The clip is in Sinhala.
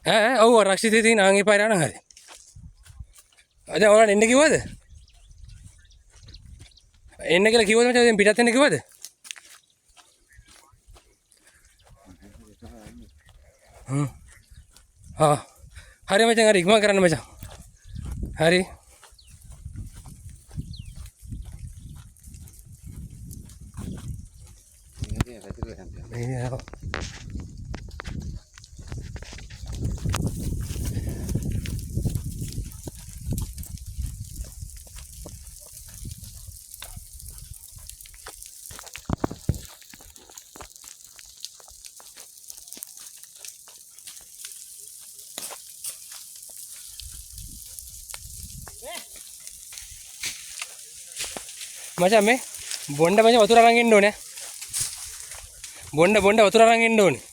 ඈ ඔව් රක්ෂිතේ තියෙන ආන්ගේ පාර යනවා හරි. අද ඔයාලා එන්න කිව්වද? එන්න කියලා කිව්වද මචං? දැන් පිටත් වෙන්න කිව්වද? හා හරි මචං හරි ඉක්මන් කරන්න මචං. හරි. මචං මේ බොණ්ඩ මචං වතුර අරන් එන්න ඕනේ. බොණ්ඩ වතුර අරන් එන්න ඕනේ.